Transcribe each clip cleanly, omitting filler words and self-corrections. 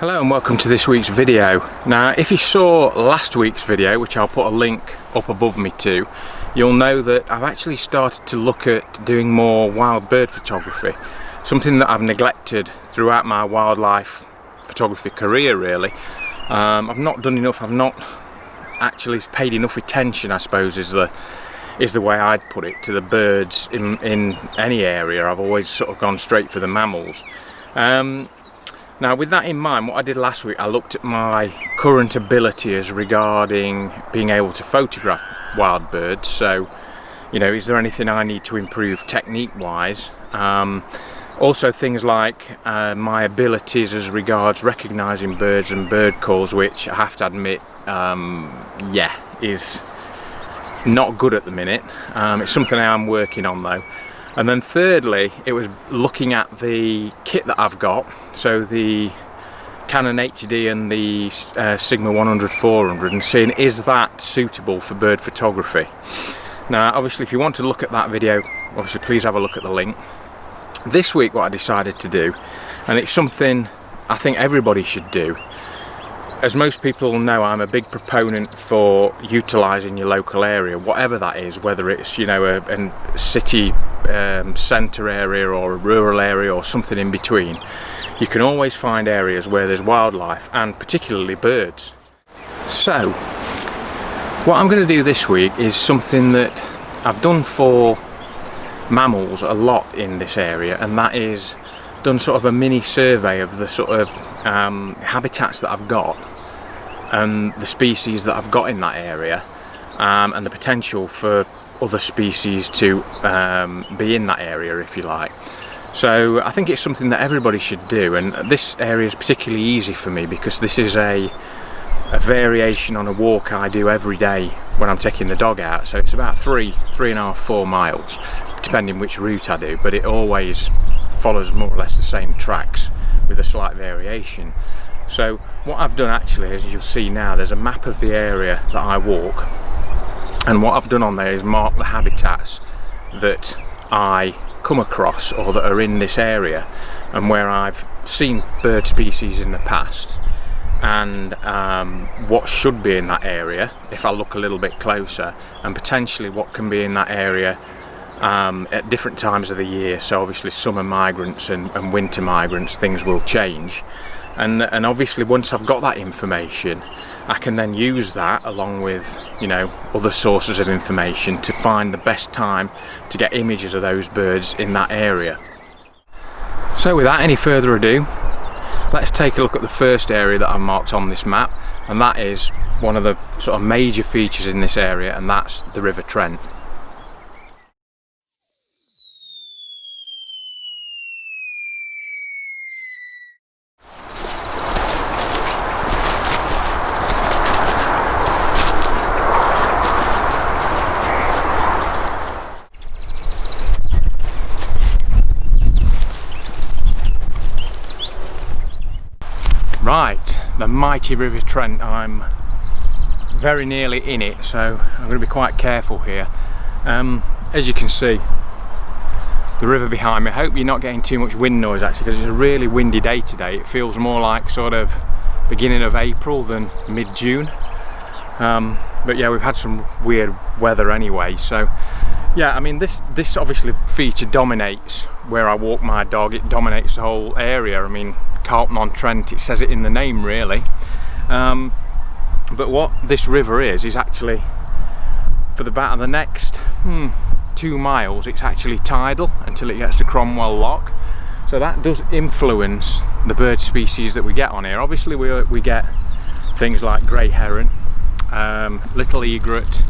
Hello and welcome to this week's video. Now if you saw last week's video, which I'll put a link up above me to, you'll know that I've actually started to look at doing more wild bird photography, something that I've neglected throughout my wildlife photography career really. I've not done enough, I've not actually paid enough attention, I suppose is the way I'd put it, to the birds in any area. I've always sort of gone straight for the mammals. Now with that in mind, what I did last week, I looked at my current abilities regarding being able to photograph wild birds. So, you know, is there anything I need to improve technique wise? Also things like my abilities as regards recognising birds and bird calls, which I have to admit, is not good at the minute. It's something I am working on though. And then thirdly, it was looking at the kit that I've got, so the Canon HD and the Sigma 100-400, and seeing is that suitable for bird photography. Now obviously if you want to look at that video, obviously please have a look at the link. This week what I decided to do, and it's something I think everybody should do, as most people know, I'm a big proponent for utilising your local area, whatever that is, whether it's, you know, a city centre area or a rural area or something in between. You can always find areas where there's wildlife, and particularly birds. So what I'm going to do this week is something that I've done for mammals a lot in this area, and that is done sort of a mini survey of the sort of habitats that I've got and the species that I've got in that area, and the potential for other species to be in that area, if you like. So I think it's something that everybody should do, and this area is particularly easy for me because this is a variation on a walk I do every day when I'm taking the dog out. So it's about 3.5, 4 miles, depending which route I do, but it always follows more or less the same tracks with a slight variation. So what I've done actually, as you'll see now, there's a map of the area that I walk, and what I've done on there is mark the habitats that I come across or that are in this area, and where I've seen bird species in the past, and what should be in that area if I look a little bit closer, and potentially what can be in that area at different times of the year. So obviously summer migrants and winter migrants, things will change, and obviously once I've got that information, I can then use that along with, you know, other sources of information to find the best time to get images of those birds in that area. So without any further ado, let's take a look at the first area that I've marked on this map, and that is one of the sort of major features in this area, and that's the River Trent. Right, the mighty River Trent. I'm very nearly in it, so I'm going to be quite careful here. As you can see, the river behind me. I hope you're not getting too much wind noise actually, because it's a really windy day today. It feels more like sort of beginning of April than mid-June. But yeah, we've had some weird weather anyway, so yeah, I mean this obviously feature dominates where I walk my dog. It dominates the whole area. I mean, Carlton-on-Trent, it says it in the name really. But what this river is actually, for about the next 2 miles, it's actually tidal until it gets to Cromwell Lock. So that does influence the bird species that we get on here. Obviously we get things like grey heron, little egret,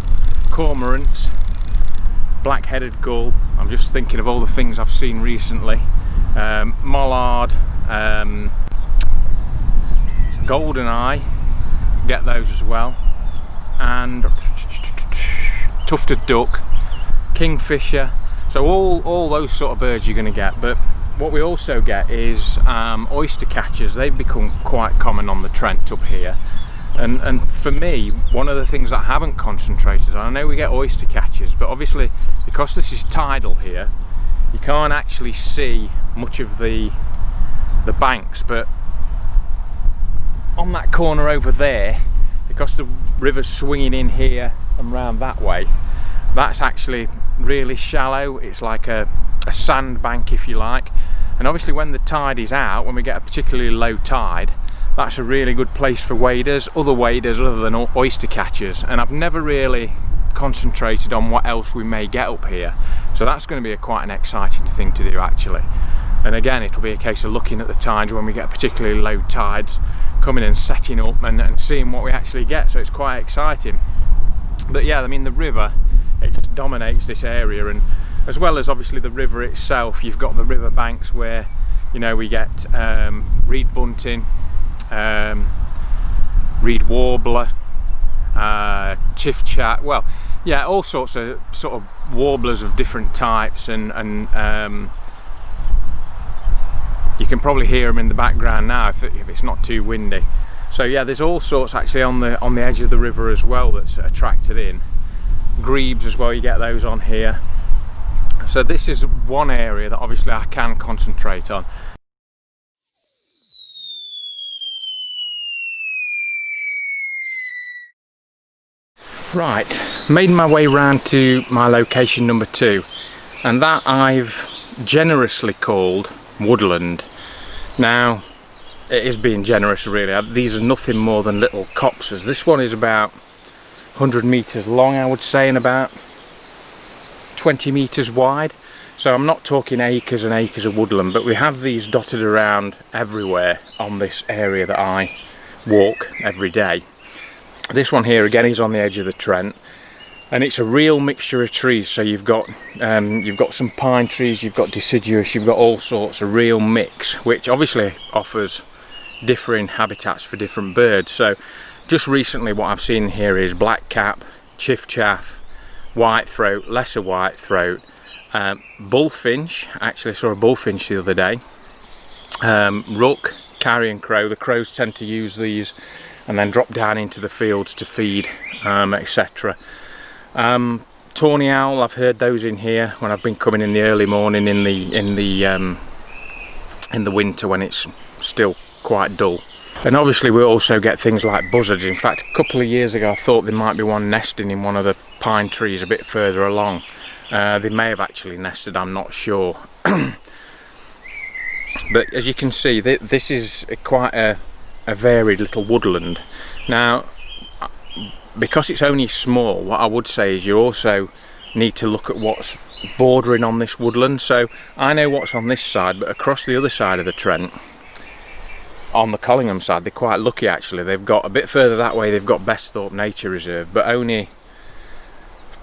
cormorants, black-headed gull. I'm just thinking of all the things I've seen recently. Mallard, goldeneye, get those as well, and tufted duck, kingfisher. So all those sort of birds you're going to get. But what we also get is oyster catchers. They've become quite common on the Trent up here, and for me, one of the things that I haven't concentrated on, I know we get oyster catchers, but obviously because this is tidal here, you can't actually see much of the banks, but on that corner over there, because the river's swinging in here and round that way, that's actually really shallow. It's like a sandbank, if you like. And obviously when the tide is out, when we get a particularly low tide, that's a really good place for waders, other than oyster catchers. And I've never really concentrated on what else we may get up here. So that's going to be quite an exciting thing to do, actually. And again, it'll be a case of looking at the tides when we get particularly low tides, coming and setting up and seeing what we actually get. So it's quite exciting. But yeah, I mean, the river, it just dominates this area, and as well as obviously the river itself, you've got the river banks where, you know, we get reed bunting, reed warbler, chiffchaff, well, yeah, all sorts of sort of warblers of different types, and you can probably hear them in the background now if it's not too windy. So yeah, there's all sorts actually on the edge of the river as well that's attracted in. Grebes as well, you get those on here. So this is one area that obviously I can concentrate on. Right, made my way round to my location number 2, and that I've generously called Woodland. Now, it is being generous really. These are nothing more than little copses. This one is about 100 meters long, I would say, and about 20 meters wide. So I'm not talking acres and acres of woodland, but we have these dotted around everywhere on this area that I walk every day. This one here again is on the edge of the Trent, and it's a real mixture of trees. So you've got some pine trees, you've got deciduous, you've got all sorts, of real mix, which obviously offers differing habitats for different birds. So just recently what I've seen here is blackcap, chiffchaff, whitethroat, lesser whitethroat, bullfinch. Actually, I saw a bullfinch the other day. Rook, carrion crow. The crows tend to use these and then drop down into the fields to feed, etc. Tawny owl, I've heard those in here when I've been coming in the early morning in the winter when it's still quite dull. And obviously we also get things like buzzards. In fact, a couple of years ago I thought there might be one nesting in one of the pine trees a bit further along. They may have actually nested, I'm not sure. But as you can see, this is quite a varied little woodland. Now, because it's only small, what I would say is you also need to look at what's bordering on this woodland. So I know what's on this side, but across the other side of the Trent, on the Collingham side, they're quite lucky actually. They've got a bit further that way, they've got Besthorpe Nature Reserve, but only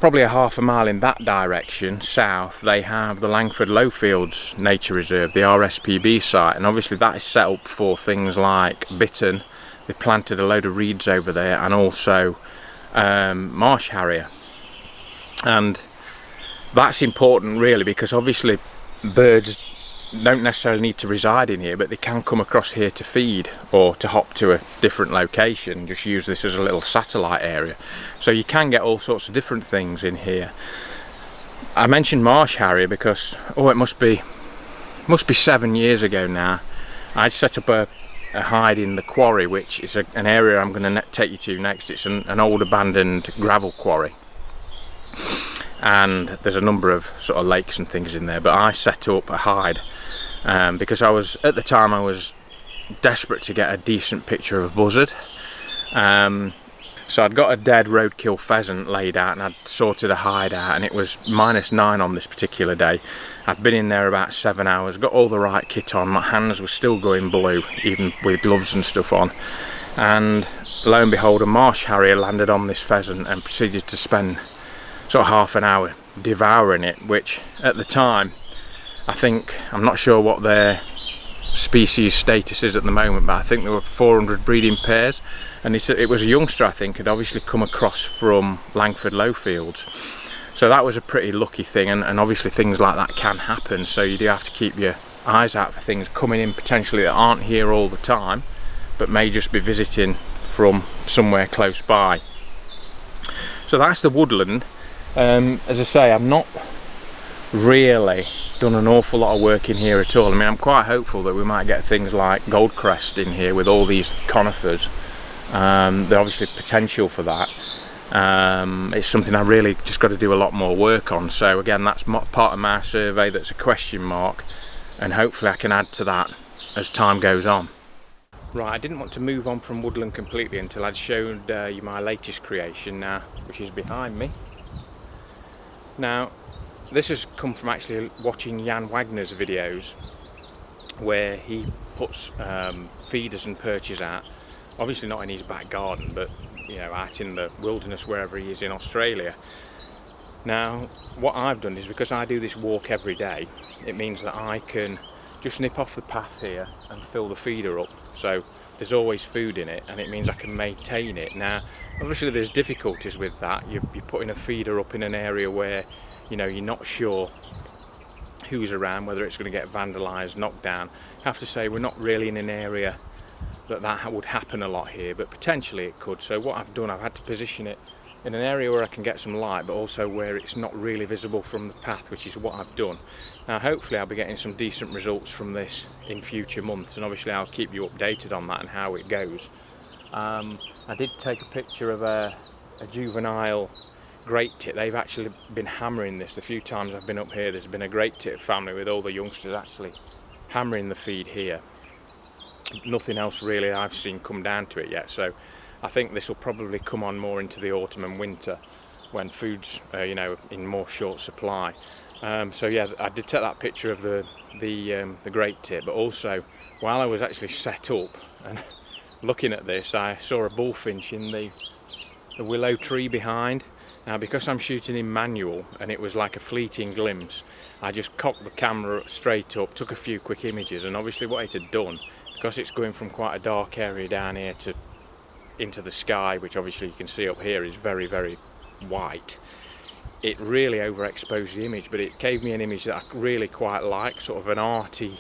probably a half a mile in that direction south they have the Langford Lowfields Nature Reserve, the RSPB site, and obviously that is set up for things like bittern. They planted a load of reeds over there, and also marsh harrier. And that's important really, because obviously birds don't necessarily need to reside in here, but they can come across here to feed or to hop to a different location, just use this as a little satellite area. So you can get all sorts of different things in here. I mentioned marsh harrier because, it must be 7 years ago now, I set up a hide in the quarry, which is an area I'm going to take you to next. It's an old abandoned gravel quarry, and there's a number of sort of lakes and things in there, but I set up a hide because at the time I was desperate to get a decent picture of a buzzard. So I'd got a dead roadkill pheasant laid out, and I'd sorted a hide out, and it was -9 on this particular day. I'd been in there about 7 hours, got all the right kit on, my hands were still going blue, even with gloves and stuff on, and lo and behold, a marsh harrier landed on this pheasant and proceeded to spend sort of half an hour devouring it, which at the time, I'm not sure what their species status is at the moment, but I think there were 400 breeding pairs, and it was a youngster, I think, had obviously come across from Langford Lowfields. So that was a pretty lucky thing, and obviously things like that can happen, so you do have to keep your eyes out for things coming in potentially that aren't here all the time, but may just be visiting from somewhere close by. So that's the woodland. As I say, I'm not really done an awful lot of work in here at all. I mean, I'm quite hopeful that we might get things like goldcrest in here with all these conifers. There's obviously potential for that. It's something I really just got to do a lot more work on. So again, that's part of my survey that's a question mark, and hopefully I can add to that as time goes on. Right, I didn't want to move on from Woodland completely until I'd showed you my latest creation now, which is behind me. Now, this has come from actually watching Jan Wagner's videos, where he puts feeders and perches out, obviously not in his back garden, but you know, out in the wilderness wherever he is in Australia. Now, what I've done is, because I do this walk every day, it means that I can just nip off the path here and fill the feeder up, so there's always food in it, and it means I can maintain it. Now, obviously there's difficulties with that. You're putting a feeder up in an area where, you know, you're not sure who's around, whether it's going to get vandalised, knocked down. I have to say, we're not really in an area that would happen a lot here, but potentially it could. So what I've done, I've had to position it in an area where I can get some light, but also where it's not really visible from the path, which is what I've done. Now, hopefully I'll be getting some decent results from this in future months, and obviously I'll keep you updated on that and how it goes. I did take a picture of a juvenile great tit. They've actually been hammering this. The few times I've been up here, there's been a great tit family with all the youngsters actually hammering the feed here. Nothing else really I've seen come down to it yet, so I think this will probably come on more into the autumn and winter when food's you know, in more short supply. So yeah, I did take that picture of the great tit, but also while I was actually set up and looking at this, I saw a bullfinch in the willow tree behind. Now, because I'm shooting in manual and it was like a fleeting glimpse, I just cocked the camera straight up, took a few quick images, and obviously what it had done, because it's going from quite a dark area down here to into the sky, which obviously you can see up here is very, very white, it really overexposed the image, but it gave me an image that I really quite like, sort of an arty,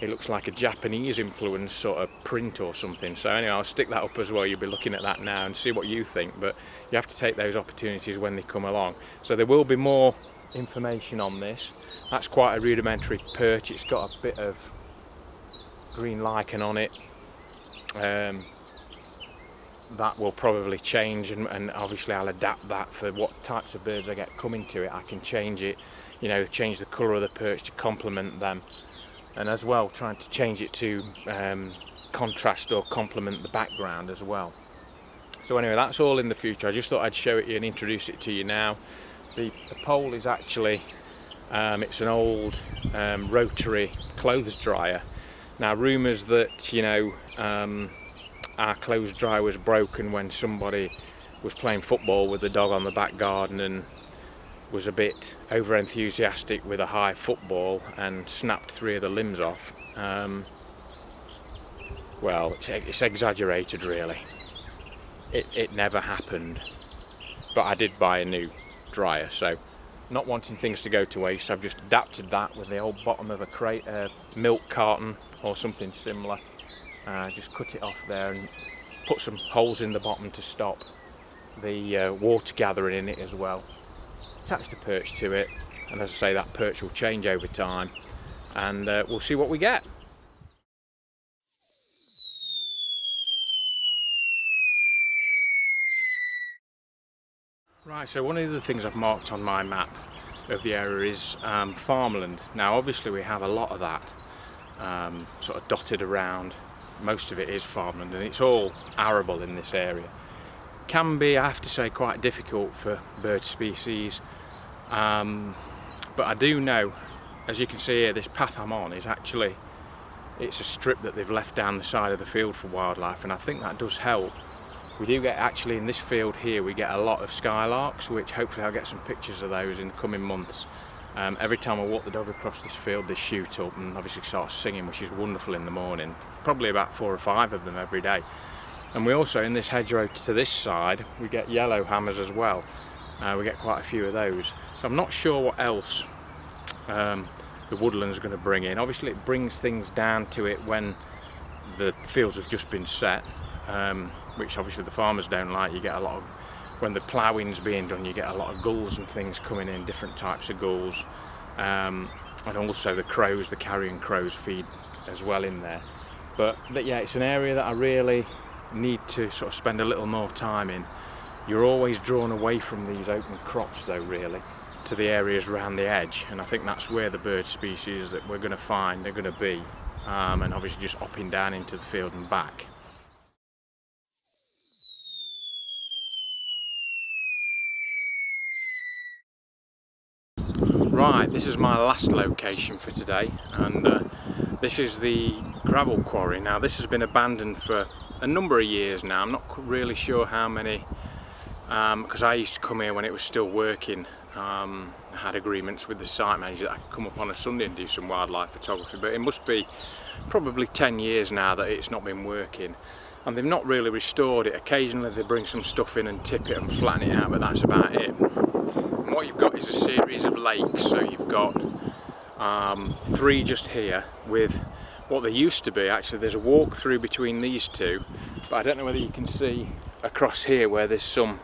it looks like a Japanese influence sort of print or something. So anyway, I'll stick that up as well. You'll be looking at that now and see what you think, but you have to take those opportunities when they come along. So there will be more information on this. That's quite a rudimentary perch. It's got a bit of green lichen on it. That will probably change, and obviously I'll adapt that for what types of birds I get coming to it. I can change it, you know, change the colour of the perch to complement them, and as well trying to change it to contrast or complement the background as well. So anyway, that's all in the future. I just thought I'd show it you and introduce it to you now. The pole is actually it's an old rotary clothes dryer. Now, rumours that, you know, our clothes dryer was broken when somebody was playing football with the dog on the back garden and was a bit over enthusiastic with a high football and snapped 3 of the limbs off. Well, it's exaggerated really. It never happened, but I did buy a new dryer, so not wanting things to go to waste, I've just adapted that with the old bottom of a crate, milk carton or something similar. Just cut it off there and put some holes in the bottom to stop the water gathering in it as well. Attach the perch to it, and as I say, that perch will change over time, and we'll see what we get. Right, so one of the things I've marked on my map of the area is farmland. Now obviously we have a lot of that sort of dotted around. Most of it is farmland, and it's all arable in this area. Can be, I have to say, quite difficult for bird species, but I do know, as you can see here, this path I'm on is actually, it's a strip that they've left down the side of the field for wildlife, and I think that does help. We do get, actually in this field here, we get a lot of skylarks, which hopefully I'll get some pictures of those in the coming months. Every time I walk the dog across this field, they shoot up and obviously start singing, which is wonderful in the morning. Probably about 4 or 5 of them every day. And we also, in this hedgerow to this side, we get yellow hammers as well. We get quite a few of those. So I'm not sure what else the woodland's going to bring in. Obviously it brings things down to it when the fields have just been set, which obviously the farmers don't like. You get a lot of, when the ploughing's being done, you get a lot of gulls and things coming in, different types of gulls. and also the crows, the carrion crows feed as well in there. But yeah, it's an area that I really need to sort of spend a little more time in. You're always drawn away from these open crops though, really, to the areas around the edge, and I think that's where the bird species that we're going to find are going to be, and obviously just hopping down into the field and back. Right, this is my last location for today, and this is the gravel quarry. Now this has been abandoned for a number of years now. I'm not really sure how many, because I used to come here when it was still working. I had agreements with the site manager that I could come up on a Sunday and do some wildlife photography, but it must be probably 10 years now that it's not been working, and they've not really restored it. Occasionally they bring some stuff in and tip it and flatten it out, but that's about it. And what you've got is a series of lakes. So you've got 3 just here with what there used to be. Actually, there's a walk through between these two, but I don't know whether you can see across here where there's some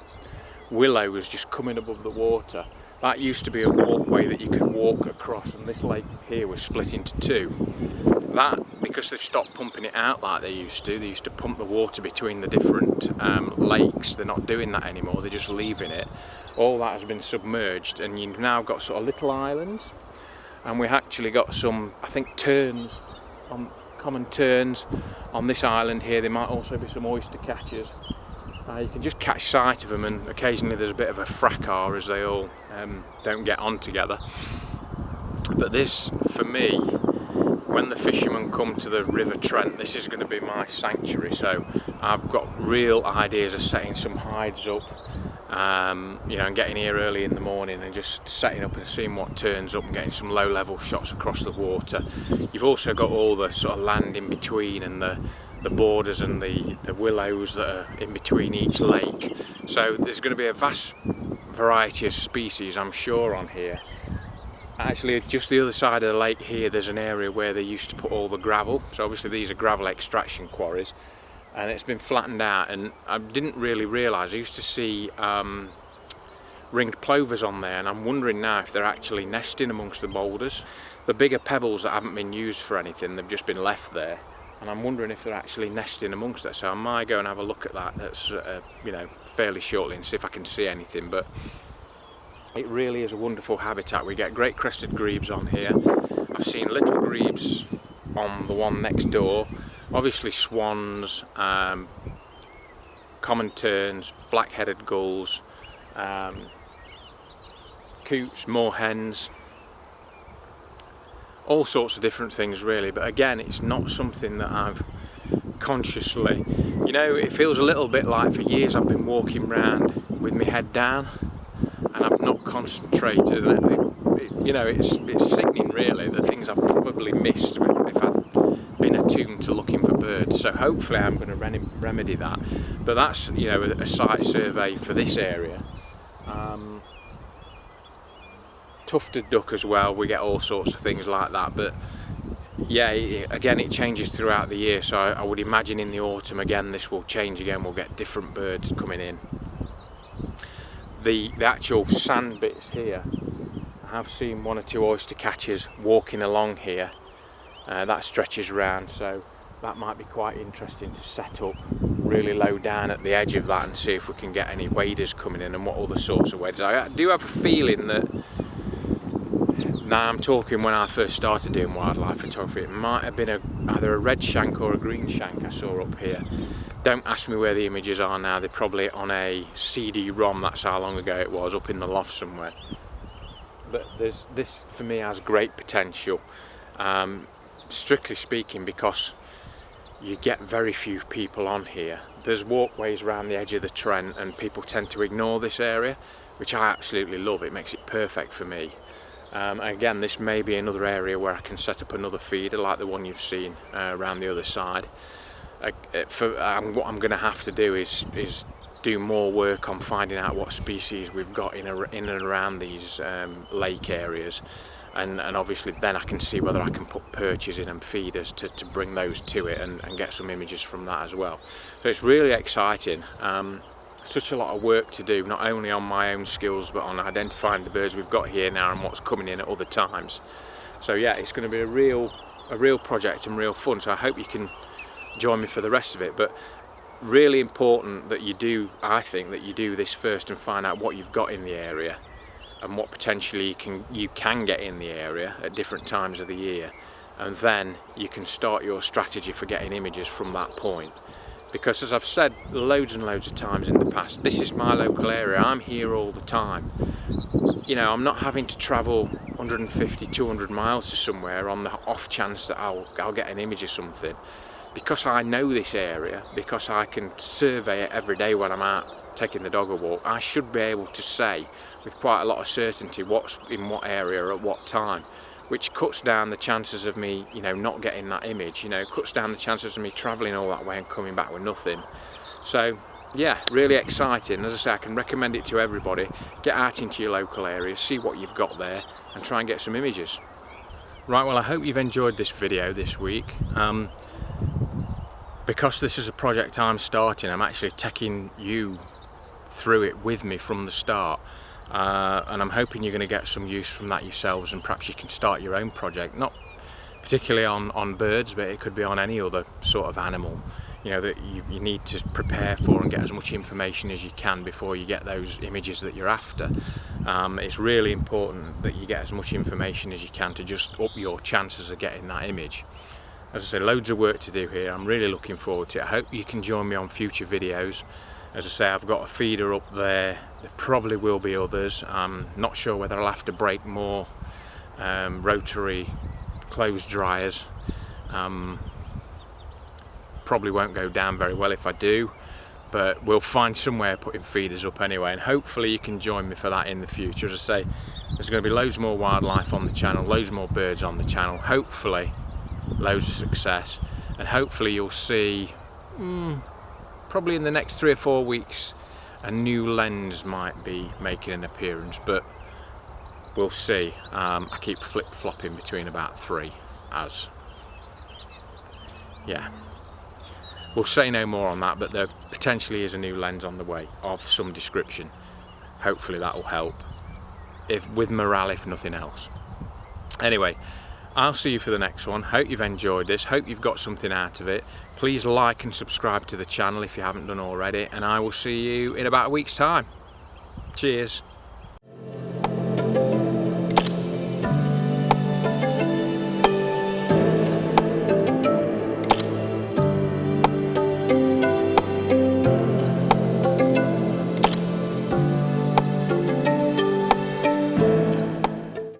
willows just coming above the water. That used to be a walkway that you could walk across, and this lake here was split into 2. That, because they've stopped pumping it out like they used to pump the water between the different lakes. They're not doing that anymore, they're just leaving it. All that has been submerged, and you've now got sort of little islands, and we've actually got some, I think, terns, common terns on this island here. There might also be some oyster catchers. You can just catch sight of them, and occasionally there's a bit of a fracas as they all don't get on together. But this, for me, when the fishermen come to the River Trent, this is going to be my sanctuary. So I've got real ideas of setting some hides up, you know, and getting here early in the morning and just setting up and seeing what turns up and getting some low level shots across the water. You've also got all the sort of land in between and the borders and the willows that are in between each lake. So there's going to be a vast variety of species, I'm sure, on here. Actually, just the other side of the lake here, there's an area where they used to put all the gravel. So obviously these are gravel extraction quarries, and it's been flattened out, and I didn't really realise. I used to see ringed plovers on there, and I'm wondering now if they're actually nesting amongst the boulders. The bigger pebbles that haven't been used for anything, they've just been left there, and I'm wondering if they're actually nesting amongst that. So I might go and have a look at that. That's you know, fairly shortly, and see if I can see anything. But it really is a wonderful habitat. We get great crested grebes on here. I've seen little grebes on the one next door. Obviously swans, common terns, black-headed gulls, coots, moorhens, all sorts of different things really. But again, it's not something that I've consciously, you know, it feels a little bit like for years I've been walking around with my head down, and I've not concentrated. You know, it's sickening really, the things I've probably missed if I'd been attuned to looking for birds. So hopefully I'm going to remedy that. But that's, you know, a site survey for this area. Tufted duck as well, we get all sorts of things like that. But yeah, again, it changes throughout the year, so I would imagine in the autumn again this will change again. We'll get different birds coming in. The actual sand bits here, I have seen 1 or 2 oyster catchers walking along here. That stretches around, so that might be quite interesting to set up really low down at the edge of that and see if we can get any waders coming in and what other sorts of waders. I do have a feeling that, now I'm talking when I first started doing wildlife photography, it might have been either a red shank or a green shank I saw up here. Don't ask me where the images are now, they're probably on a CD-ROM, that's how long ago it was, up in the loft somewhere. But this for me has great potential, strictly speaking, because you get very few people on here. There's walkways around the edge of the Trent and people tend to ignore this area, which I absolutely love. It makes it perfect for me. Again, this may be another area where I can set up another feeder like the one you've seen around the other side. What I'm going to have to do is do more work on finding out what species we've got in and around these lake areas, and obviously then I can see whether I can put perches in and feeders to bring those to it and get some images from that as well. So it's really exciting. such a lot of work to do, not only on my own skills but on identifying the birds we've got here now and what's coming in at other times. So yeah, it's going to be a real project and real fun, so I hope you can join me for the rest of it. But really important that you do, I think, that you do this first and find out what you've got in the area and what potentially you can get in the area at different times of the year, and then you can start your strategy for getting images from that point. Because as I've said loads and loads of times in the past, this is my local area, I'm here all the time. You know, I'm not having to travel 150, 200 miles to somewhere on the off chance that I'll get an image of something. Because I know this area, because I can survey it every day when I'm out taking the dog a walk, I should be able to say with quite a lot of certainty what's in what area at what time, which cuts down the chances of me, you know, not getting that image, you know, cuts down the chances of me travelling all that way and coming back with nothing. So yeah, really exciting. As I say, I can recommend it to everybody. Get out into your local area, see what you've got there and try and get some images. Right, well, I hope you've enjoyed this video this week. Because this is a project I'm starting, I'm actually taking you through it with me from the start, and I'm hoping you're going to get some use from that yourselves, and perhaps you can start your own project, not particularly on birds, but it could be on any other sort of animal, you know, that you need to prepare for and get as much information as you can before you get those images that you're after. It's really important that you get as much information as you can to just up your chances of getting that image. As I say, loads of work to do here. I'm really looking forward to it. I hope you can join me on future videos. As I say, I've got a feeder up there. There probably will be others. I'm not sure whether I'll have to break more rotary clothes dryers. Probably won't go down very well if I do, but we'll find somewhere putting feeders up anyway, and hopefully you can join me for that in the future. As I say, there's going to be loads more wildlife on the channel, loads more birds on the channel, hopefully loads of success, and hopefully you'll see probably in the next 3 or 4 weeks a new lens might be making an appearance, but we'll see. I keep flip-flopping between about 3 as yeah, we'll say no more on that, but there potentially is a new lens on the way of some description. Hopefully that will help with morale if nothing else. Anyway, I'll see you for the next one. Hope you've enjoyed this, hope you've got something out of it. Please like and subscribe to the channel if you haven't done already, and I will see you in about a week's time. Cheers.